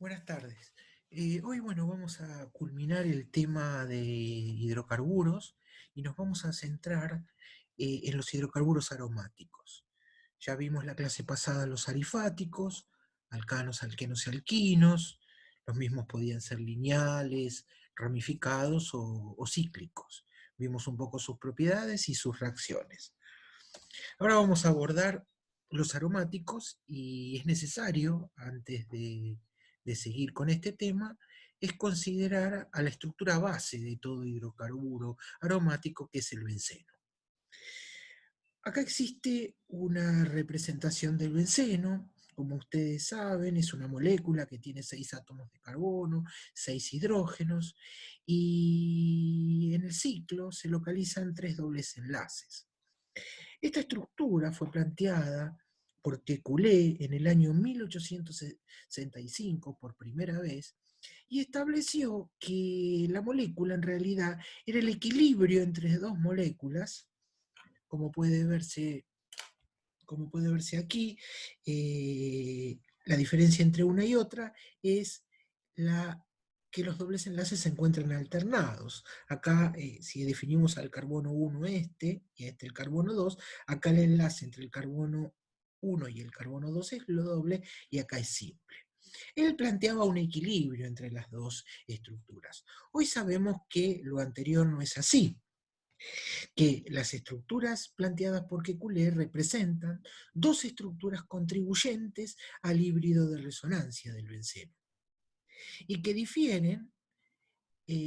Buenas tardes. Hoy, bueno, vamos a culminar el tema de hidrocarburos y nos vamos a centrar en los hidrocarburos aromáticos. Ya vimos la clase pasada los alifáticos, alcanos, alquenos y alquinos. Los mismos podían ser lineales, ramificados o cíclicos. Vimos un poco sus propiedades y sus reacciones. Ahora vamos a abordar los aromáticos y es necesario, antes de seguir con este tema, es considerar a la estructura base de todo hidrocarburo aromático, que es el benceno. Acá existe una representación del benceno. Como ustedes saben, es una molécula que tiene 6 átomos de carbono, 6 hidrógenos, y en el ciclo se localizan 3 dobles enlaces. Esta estructura fue planteada por Kekulé en el año 1865 por primera vez y estableció que la molécula en realidad era el equilibrio entre dos moléculas, como puede verse, aquí. La diferencia entre una y otra es que los dobles enlaces se encuentran alternados. Acá, si definimos al carbono 1 y este el carbono 2, acá el enlace entre el carbono 1 y el carbono 2 es lo doble, y acá es simple. Él planteaba un equilibrio entre las dos estructuras. Hoy sabemos que lo anterior no es así, que las estructuras planteadas por Kekulé representan dos estructuras contribuyentes al híbrido de resonancia del benceno, y que difieren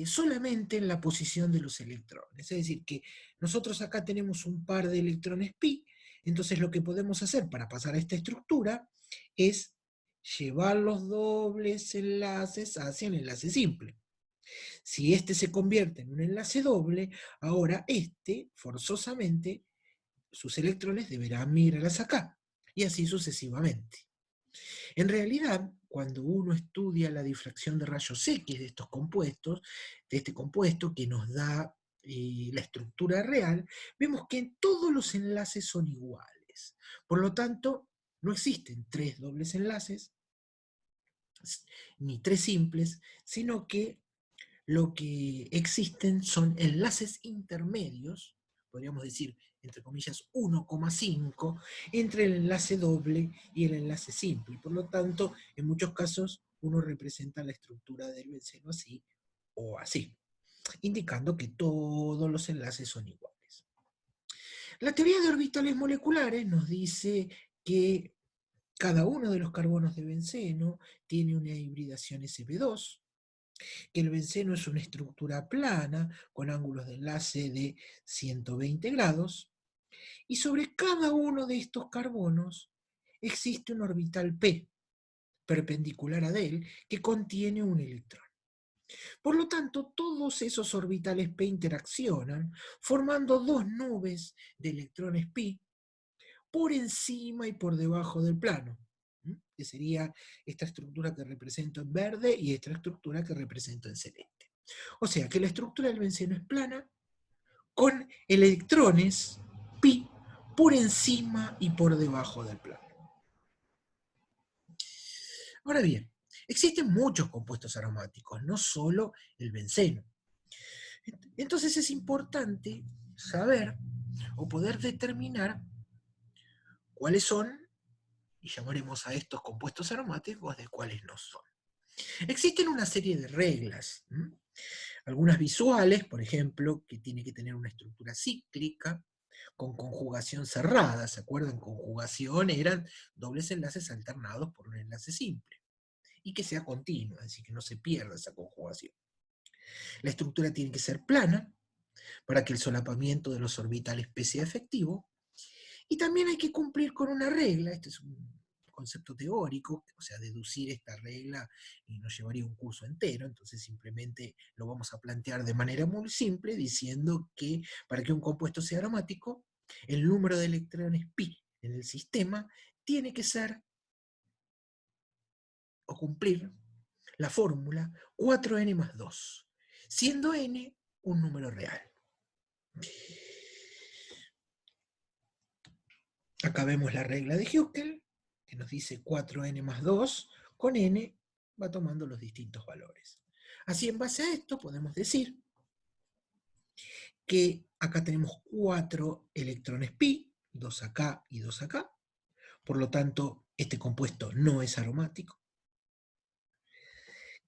solamente en la posición de los electrones. Es decir, que nosotros acá tenemos un par de electrones pi, entonces lo que podemos hacer para pasar a esta estructura es llevar los dobles enlaces hacia el enlace simple. Si este se convierte en un enlace doble, ahora este, forzosamente, sus electrones deberán migrar hacia acá, y así sucesivamente. En realidad, cuando uno estudia la difracción de rayos X de estos compuestos, de este compuesto que nos da la estructura real, vemos que todos los enlaces son iguales. Por lo tanto, no existen tres dobles enlaces, ni tres simples, sino que lo que existen son enlaces intermedios, podríamos decir, entre comillas, 1,5, entre el enlace doble y el enlace simple. Por lo tanto, en muchos casos uno representa la estructura del benceno así o así, indicando que todos los enlaces son iguales. La teoría de orbitales moleculares nos dice que cada uno de los carbonos de benceno tiene una hibridación sp2, que el benceno es una estructura plana con ángulos de enlace de 120 grados, y sobre cada uno de estos carbonos existe un orbital p perpendicular a él que contiene un electrón. Por lo tanto, todos esos orbitales p interaccionan formando dos nubes de electrones pi por encima y por debajo del plano, que sería esta estructura que represento en verde y esta estructura que represento en celeste. O sea que la estructura del benceno es plana, con electrones pi por encima y por debajo del plano. Ahora bien, existen muchos compuestos aromáticos, no solo el benceno. Entonces es importante saber o poder determinar cuáles son, y llamaremos a estos compuestos aromáticos de cuáles no son. Existen una serie de reglas, algunas visuales, por ejemplo, que tiene que tener una estructura cíclica, con conjugación cerrada. ¿Se acuerdan? Conjugación eran dobles enlaces alternados por un enlace simple, y que sea continua, es decir, que no se pierda esa conjugación. La estructura tiene que ser plana, para que el solapamiento de los orbitales P sea efectivo, y también hay que cumplir con una regla. Este es un concepto teórico, o sea, deducir esta regla nos llevaría un curso entero, entonces simplemente lo vamos a plantear de manera muy simple, diciendo que para que un compuesto sea aromático, el número de electrones pi en el sistema tiene que ser o cumplir la fórmula 4n más 2, siendo n un número real. Acá vemos la regla de Huckel, que nos dice 4n más 2 con n va tomando los distintos valores. Así, en base a esto, podemos decir que acá tenemos 4 electrones pi, 2 acá y 2 acá. Por lo tanto, este compuesto no es aromático.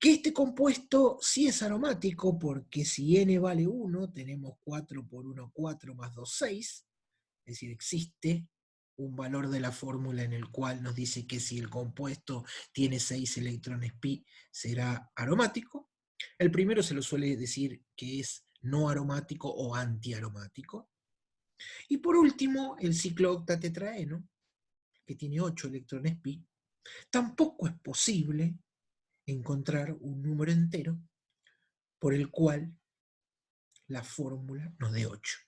Que este compuesto sí es aromático porque si n vale 1, tenemos 4 por 1, 4 más 2, 6. Es decir, existe un valor de la fórmula en el cual nos dice que si el compuesto tiene 6 electrones pi, será aromático. El primero se lo suele decir que es no aromático o antiaromático. Y por último, el ciclo octatetraeno, que tiene 8 electrones pi, tampoco es posible encontrar un número entero por el cual la fórmula nos dé 8.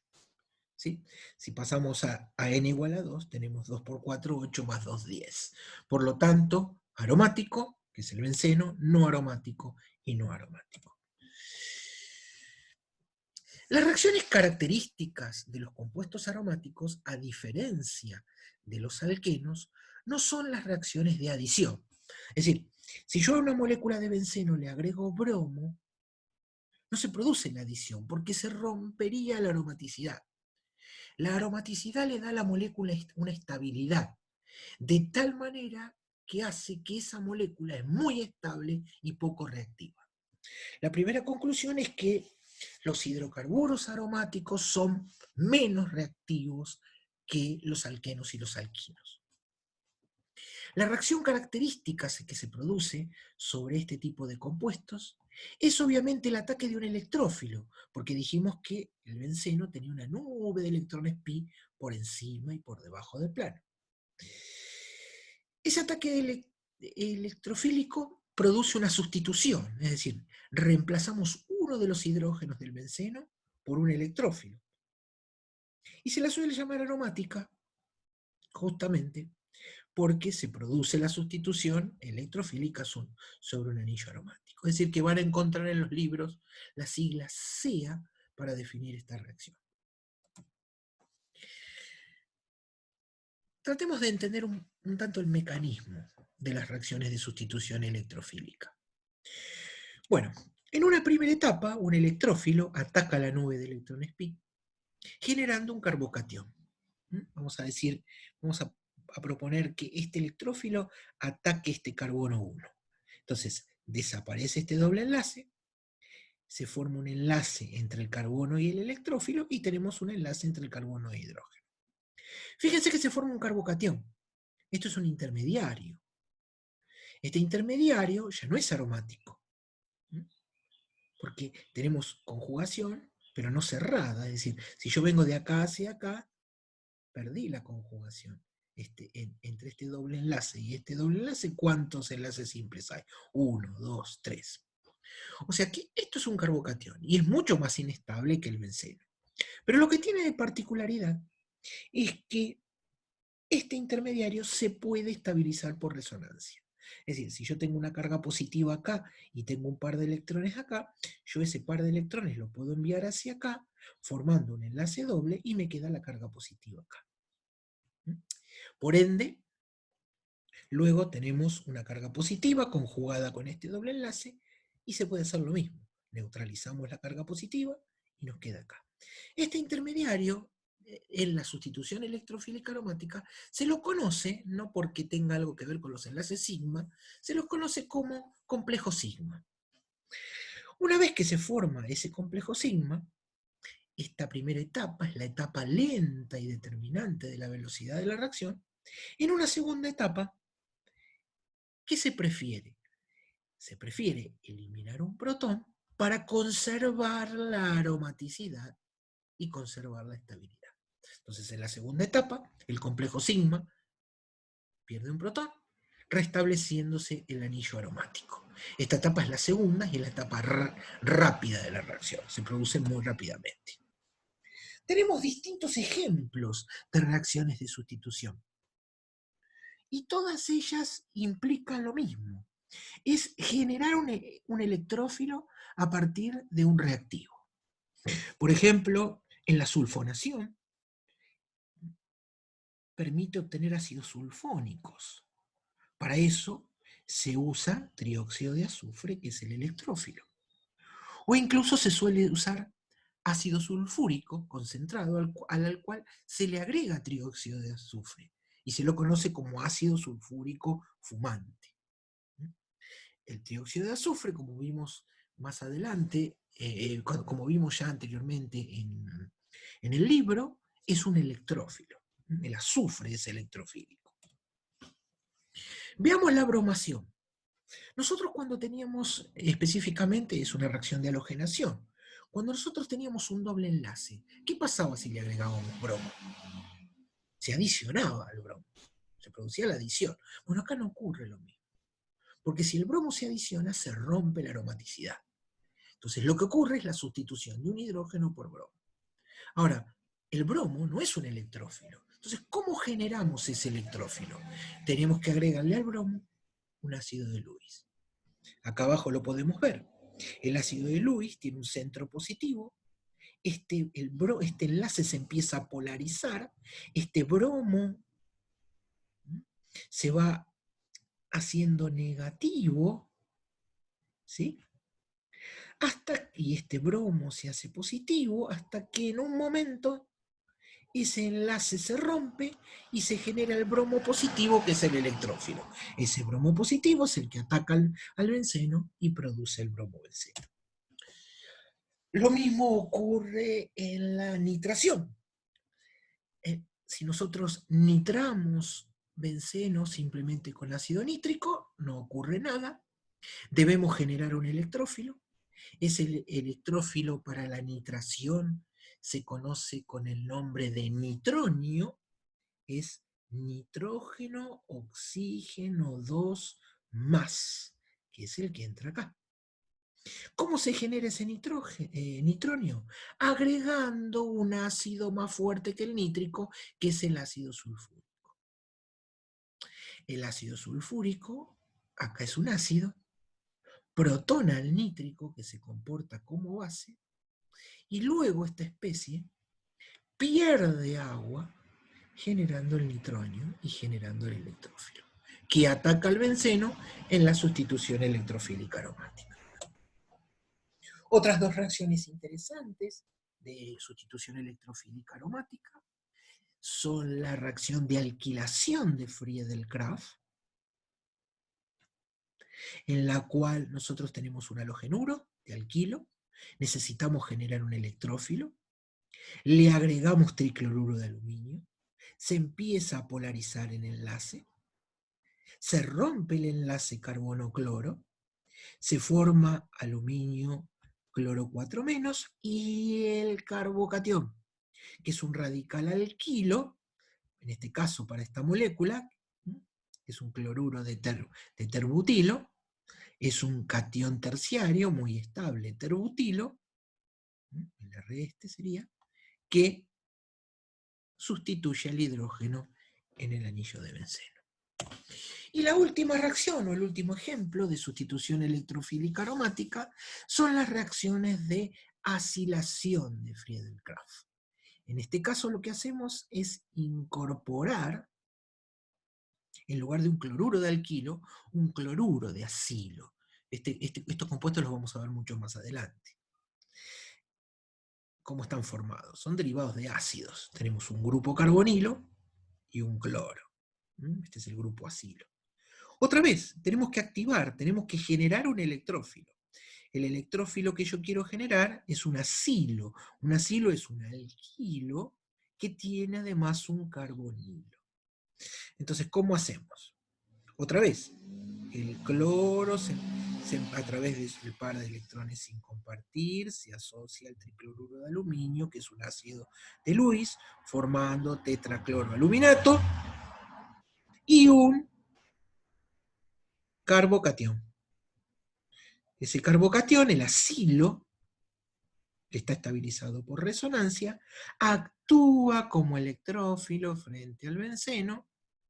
¿Sí? Si pasamos a n igual a 2, tenemos 2 por 4, 8 más 2, 10. Por lo tanto, aromático, que es el benceno, no aromático y no aromático. Las reacciones características de los compuestos aromáticos, a diferencia de los alquenos, no son las reacciones de adición. Es decir, si yo a una molécula de benceno le agrego bromo, no se produce la adición porque se rompería la aromaticidad. La aromaticidad le da a la molécula una estabilidad, de tal manera que hace que esa molécula es muy estable y poco reactiva. La primera conclusión es que los hidrocarburos aromáticos son menos reactivos que los alquenos y los alquinos. La reacción característica que se produce sobre este tipo de compuestos es obviamente el ataque de un electrófilo, porque dijimos que el benceno tenía una nube de electrones pi por encima y por debajo del plano. Ese ataque electrofílico produce una sustitución, es decir, reemplazamos uno de los hidrógenos del benceno por un electrófilo. Y se la suele llamar aromática, justamente porque se produce la sustitución electrofílica sobre un anillo aromático. Es decir, que van a encontrar en los libros la sigla SEA para definir esta reacción. Tratemos de entender un tanto el mecanismo de las reacciones de sustitución electrofílica. Bueno, en una primera etapa, un electrófilo ataca la nube de electrones pi, generando un carbocatión. Vamos a proponer que este electrófilo ataque este carbono 1. Entonces, desaparece este doble enlace, se forma un enlace entre el carbono y el electrófilo y tenemos un enlace entre el carbono e hidrógeno. Fíjense que se forma un carbocatión. Esto es un intermediario. Este intermediario ya no es aromático, porque tenemos conjugación, pero no cerrada. Es decir, si yo vengo de acá hacia acá, perdí la conjugación. Entre este doble enlace y este doble enlace, ¿cuántos enlaces simples hay? 1, 2, 3. O sea que esto es un carbocatión y es mucho más inestable que el benceno. Pero lo que tiene de particularidad es que este intermediario se puede estabilizar por resonancia. Es decir, si yo tengo una carga positiva acá y tengo un par de electrones acá, yo ese par de electrones lo puedo enviar hacia acá, formando un enlace doble y me queda la carga positiva acá. Por ende, luego tenemos una carga positiva conjugada con este doble enlace y se puede hacer lo mismo. Neutralizamos la carga positiva y nos queda acá. Este intermediario, en la sustitución electrofílica aromática, se lo conoce, no porque tenga algo que ver con los enlaces sigma, se los conoce como complejo sigma. Una vez que se forma ese complejo sigma, esta primera etapa es la etapa lenta y determinante de la velocidad de la reacción. En una segunda etapa, ¿qué se prefiere? Se prefiere eliminar un protón para conservar la aromaticidad y conservar la estabilidad. Entonces, en la segunda etapa, el complejo sigma pierde un protón, restableciéndose el anillo aromático. Esta etapa es la segunda y es la etapa rápida de la reacción. Se produce muy rápidamente. Tenemos distintos ejemplos de reacciones de sustitución. Y todas ellas implican lo mismo. Es generar un electrófilo a partir de un reactivo. Por ejemplo, en la sulfonación permite obtener ácidos sulfónicos. Para eso se usa trióxido de azufre, que es el electrófilo. O incluso se suele usar ácido sulfúrico concentrado al cual se le agrega trióxido de azufre y se lo conoce como ácido sulfúrico fumante. El trióxido de azufre, como vimos más adelante, como vimos ya anteriormente en el libro, es un electrófilo. El azufre es electrofílico. Veamos la bromación. Nosotros cuando teníamos, específicamente es una reacción de halogenación, cuando nosotros teníamos un doble enlace, ¿qué pasaba si le agregábamos bromo? Se adicionaba al bromo, se producía la adición. Bueno, acá no ocurre lo mismo, porque si el bromo se adiciona, se rompe la aromaticidad. Entonces lo que ocurre es la sustitución de un hidrógeno por bromo. Ahora, el bromo no es un electrófilo. Entonces, ¿cómo generamos ese electrófilo? Tenemos que agregarle al bromo un ácido de Lewis. Acá abajo lo podemos ver. El ácido de Lewis tiene un centro positivo, este enlace se empieza a polarizar, este bromo se va haciendo negativo, ¿sí? Y este bromo se hace positivo hasta que en un momento ese enlace se rompe y se genera el bromo positivo, que es el electrófilo. Ese bromo positivo es el que ataca al benceno y produce el bromobenceno. Lo mismo ocurre en la nitración. Si nosotros nitramos benceno simplemente con ácido nítrico, no ocurre nada. Debemos generar un electrófilo. Ese electrófilo para la nitración se conoce con el nombre de nitronio. Es nitrógeno, oxígeno 2 más, que es el que entra acá. ¿Cómo se genera ese nitronio? Agregando un ácido más fuerte que el nítrico, que es el ácido sulfúrico. El ácido sulfúrico, acá es un ácido, protona al nítrico, que se comporta como base, y luego esta especie pierde agua generando el nitronio y generando el electrófilo, que ataca al benceno en la sustitución electrofílica aromática. Otras dos reacciones interesantes de sustitución electrofílica aromática son la reacción de alquilación de Friedel-Crafts, en la cual nosotros tenemos un halogenuro de alquilo, necesitamos generar un electrófilo, le agregamos tricloruro de aluminio, se empieza a polarizar el enlace, se rompe el enlace carbono-cloro, se forma aluminio cloro 4 menos y el carbocatión, que es un radical alquilo, en este caso para esta molécula, es un cloruro de terbutilo, es un catión terciario muy estable, terbutilo, el R este sería, que sustituye al hidrógeno en el anillo de benceno. Y la última reacción, o el último ejemplo de sustitución electrofílica aromática, son las reacciones de acilación de Friedel-Crafts. En este caso lo que hacemos es incorporar, en lugar de un cloruro de alquilo, un cloruro de acilo. Estos compuestos los vamos a ver mucho más adelante. ¿Cómo están formados? Son derivados de ácidos. Tenemos un grupo carbonilo y un cloro. Este es el grupo acilo. Otra vez, tenemos que activar, tenemos que generar un electrófilo. El electrófilo que yo quiero generar es un acilo. Un acilo es un alquilo que tiene además un carbonilo. Entonces, ¿cómo hacemos? Otra vez, el cloro a través del par de electrones sin compartir se asocia al tricloruro de aluminio, que es un ácido de Lewis, formando tetracloroaluminato y un carbocatión. Ese carbocatión, el acilo, que está estabilizado por resonancia, actúa como electrófilo frente al benceno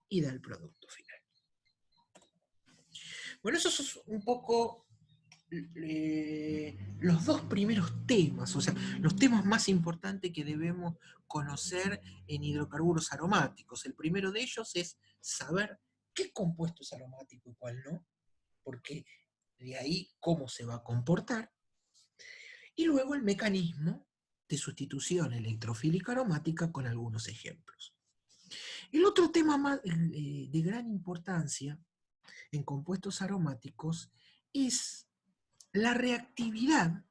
y da el producto final. Bueno, esos son un poco los dos primeros temas, o sea, los temas más importantes que debemos conocer en hidrocarburos aromáticos. El primero de ellos es saber qué compuesto es aromático y cuál no. porque de ahí cómo se va a comportar, y luego el mecanismo de sustitución electrofílica aromática con algunos ejemplos. El otro tema de gran importancia en compuestos aromáticos es la reactividad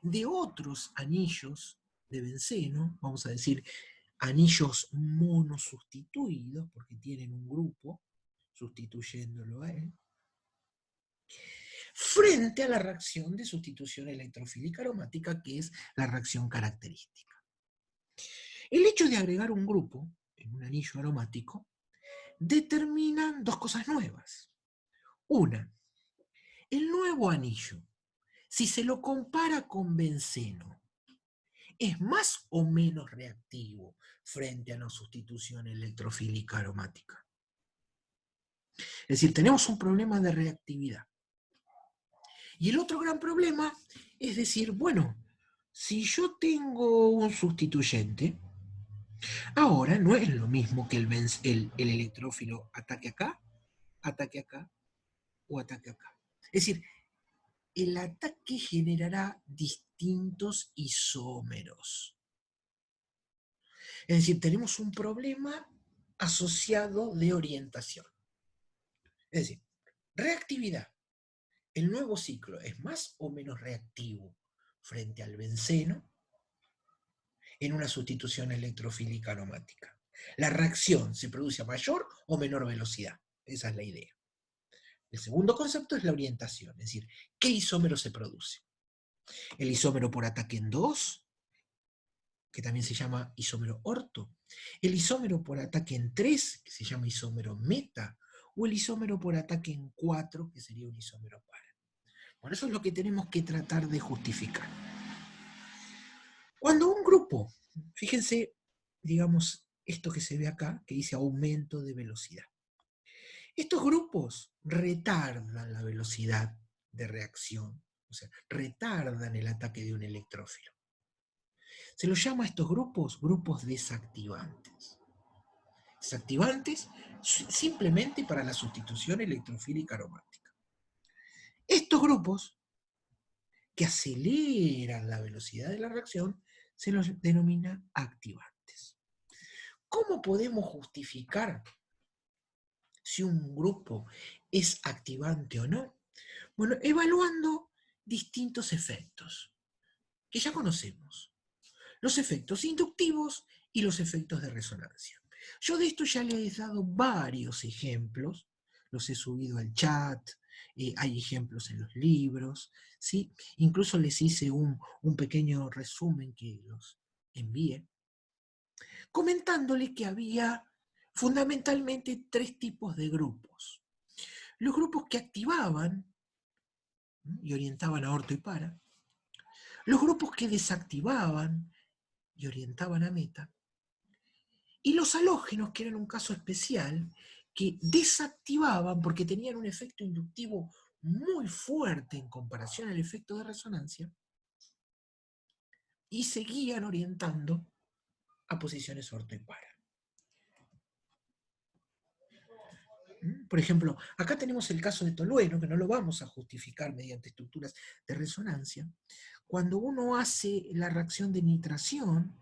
de otros anillos de benceno, vamos a decir anillos monosustituidos, porque tienen un grupo sustituyéndolo a él, frente a la reacción de sustitución electrofílica aromática, que es la reacción característica. El hecho de agregar un grupo en un anillo aromático determina dos cosas nuevas. Una, el nuevo anillo, si se lo compara con benceno, ¿es más o menos reactivo frente a la sustitución electrofílica aromática? Es decir, tenemos un problema de reactividad. Y el otro gran problema es decir, bueno, si yo tengo un sustituyente, ahora no es lo mismo que el electrófilo ataque acá o ataque acá. Es decir, el ataque generará distintos isómeros. Es decir, tenemos un problema asociado de orientación. Es decir, reactividad. El nuevo ciclo es más o menos reactivo frente al benceno en una sustitución electrofílica aromática. La reacción se produce a mayor o menor velocidad. Esa es la idea. El segundo concepto es la orientación, es decir, ¿qué isómero se produce? El isómero por ataque en 2, que también se llama isómero orto, el isómero por ataque en 3, que se llama isómero meta, o el isómero por ataque en 4, que sería un isómero para. Bueno, eso es lo que tenemos que tratar de justificar. Cuando un grupo, fíjense, digamos, esto que se ve acá, que dice aumento de velocidad. Estos grupos retardan la velocidad de reacción, o sea, retardan el ataque de un electrófilo. Se los llama a estos grupos desactivantes. Desactivantes simplemente para la sustitución electrofílica aromática. Estos grupos que aceleran la velocidad de la reacción se los denomina activantes. ¿Cómo podemos justificar si un grupo es activante o no? Bueno, evaluando distintos efectos que ya conocemos. Los efectos inductivos y los efectos de resonancia. Yo de esto ya les he dado varios ejemplos, los he subido al chat, hay ejemplos en los libros, ¿sí? Incluso les hice un pequeño resumen que los envié, comentándole que había fundamentalmente tres tipos de grupos. Los grupos que activaban y orientaban a orto y para, los grupos que desactivaban y orientaban a meta, y los halógenos, que eran un caso especial, que desactivaban porque tenían un efecto inductivo muy fuerte en comparación al efecto de resonancia, y seguían orientando a posiciones orto y para. Por ejemplo, acá tenemos el caso de tolueno, que no lo vamos a justificar mediante estructuras de resonancia. Cuando uno hace la reacción de nitración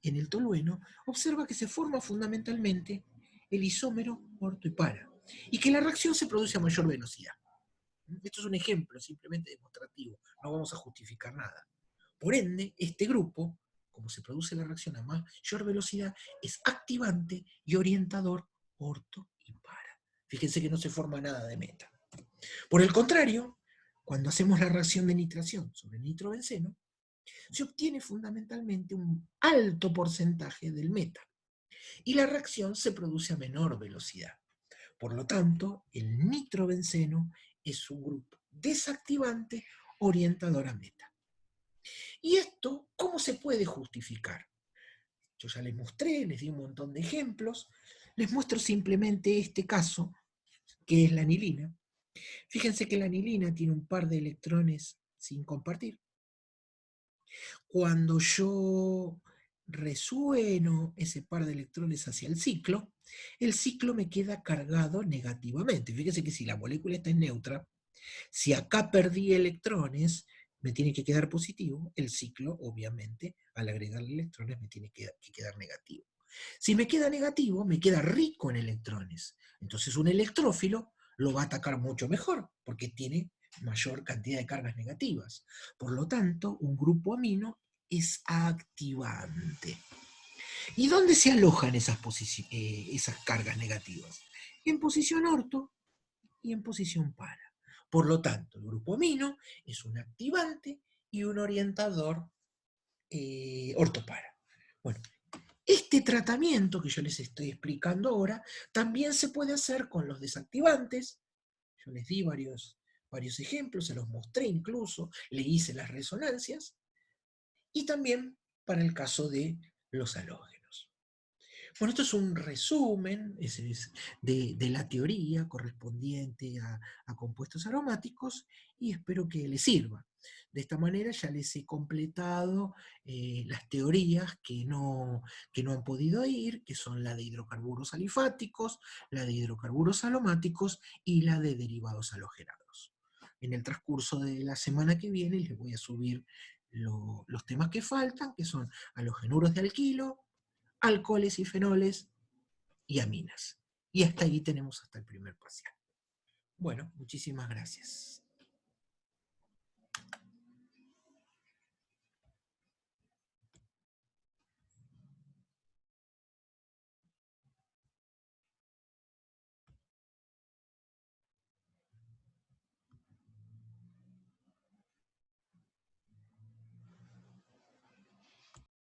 en el tolueno, observa que se forma fundamentalmente el isómero orto y para, y que la reacción se produce a mayor velocidad. Esto es un ejemplo simplemente demostrativo, no vamos a justificar nada. Por ende, este grupo, como se produce la reacción a mayor velocidad, es activante y orientador orto y para. Fíjense que no se forma nada de meta. Por el contrario, cuando hacemos la reacción de nitración sobre nitrobenceno, se obtiene fundamentalmente un alto porcentaje del meta, y la reacción se produce a menor velocidad. Por lo tanto, el nitrobenceno es un grupo desactivante orientador a meta. ¿Y esto cómo se puede justificar? Yo ya les mostré, les di un montón de ejemplos, les muestro simplemente este caso, que es la anilina. Fíjense que la anilina tiene un par de electrones sin compartir. Cuando yo resueno ese par de electrones hacia el ciclo, el ciclo me queda cargado negativamente. Fíjese que si la molécula está en neutra, si acá perdí electrones, me tiene que quedar positivo, el ciclo, obviamente, al agregarle electrones, me tiene que quedar negativo. Si me queda negativo, me queda rico en electrones. Entonces un electrófilo lo va a atacar mucho mejor, porque tiene mayor cantidad de cargas negativas. Por lo tanto, un grupo amino es activante. ¿Y dónde se alojan esas cargas negativas? En posición orto y en posición para. Por lo tanto, el grupo amino es un activante y un orientador ortopara. Bueno, este tratamiento que yo les estoy explicando ahora también se puede hacer con los desactivantes. Yo les di varios ejemplos, se los mostré incluso, le hice las resonancias, y también para el caso de los halógenos. Bueno, esto es un resumen de la teoría correspondiente a compuestos aromáticos y espero que les sirva. De esta manera ya les he completado las teorías que no han podido ir, que son la de hidrocarburos alifáticos, la de hidrocarburos aromáticos y la de derivados halogenados. En el transcurso de la semana que viene les voy a subir los temas que faltan, que son halogenuros de alquilo, alcoholes y fenoles y aminas. Y hasta ahí tenemos hasta el primer parcial. Bueno, muchísimas gracias.